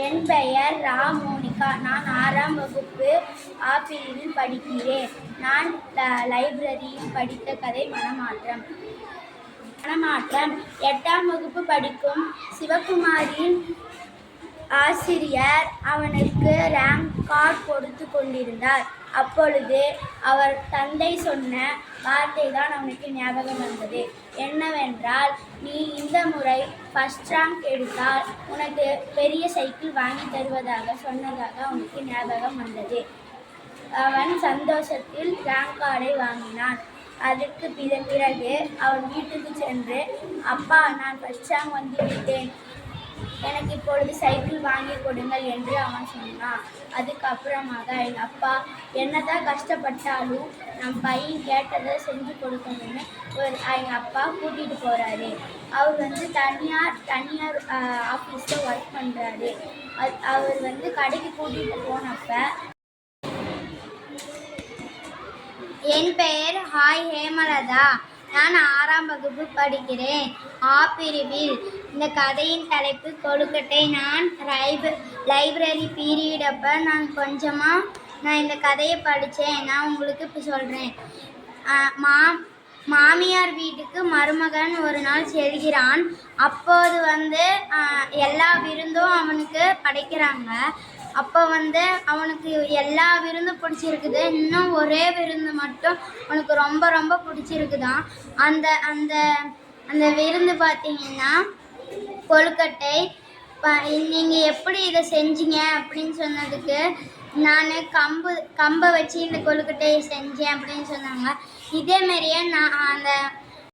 என் பெயர் ரா மோனிகா. நான் 6ஆம் வகுப்பு ஆ பிரிவில் படிக்கிறேன். நான் லைப்ரரியில் படித்த கதை மனமாற்றம். 8ஆம் வகுப்பு படிக்கும் சிவகுமாரின் ஆசிரியர் அவனுக்கு ரேங்க் கார்டு கொடுத்து கொண்டிருந்தார். அப்பொழுது அவர் தந்தை சொன்ன வார்த்தை தான் அவனுக்கு ஞாபகம் வந்தது. என்னவென்றால், நீ இந்த முறை ஃபர்ஸ்ட் ரேங்க் எடுத்தால் உனக்கு பெரிய சைக்கிள் வாங்கி தருவதாக சொன்னதாக அவனுக்கு ஞாபகம் வந்தது. அவன் சந்தோஷத்தில் ரேங்க் கார்டை வாங்கினான். அதற்கு பிறகு அவன் வீட்டுக்கு சென்று, அப்பா, நான் ஃபர்ஸ்ட் ரேங்க் வந்து விட்டேன், எனக்கு இப்பொழுது சைக்கிள் வாங்கி கொடுங்கள் என்று அவன் சொன்னான். அதுக்கப்புறமாக எங்கள் அப்பா என்னதான் கஷ்டப்பட்டாலும் நம் பையன் கேட்டதை செஞ்சு கொடுக்கணும்னு எங்கள் அப்பா கூட்டிகிட்டு போகிறாரு. அவர் தனியார் ஆஃபீஸில் ஒர்க் பண்ணுறாரு. அவர் கடைக்கு கூட்டிகிட்டு போனப்ப, என் பெயர் ஹேமலதா. நான் 6ஆம் வகுப்பு படிக்கிறேன், ஆ பிரிவில். இந்த கதையின் தலைப்பு கொழுக்கட்டை. நான் லைப்ரரி பீரியட் அப்போ நான் இந்த கதையை படித்தேன். நான் உங்களுக்கு இப்போ சொல்கிறேன். மாமியார் வீட்டுக்கு மருமகன் ஒரு நாள் செல்கிறான். அப்போது எல்லா விருந்தும் அவனுக்கு படைக்கிறாங்க. அப்போ அவனுக்கு எல்லா விருந்தும் பிடிச்சிருக்குது. இன்னும் ஒரே விருந்து மட்டும் அவனுக்கு ரொம்ப ரொம்ப பிடிச்சிருக்குதான். அந்த அந்த அந்த விருந்து பார்த்தீங்கன்னா கொழுக்கட்டை. நீங்கள் எப்படி இதை செஞ்சீங்க அப்படின்னு சொன்னதுக்கு, நான் கம்பை வச்சு இந்த கொழுக்கட்டையை செஞ்சேன் அப்படின்னு சொன்னாங்க. இதேமாரியே நான்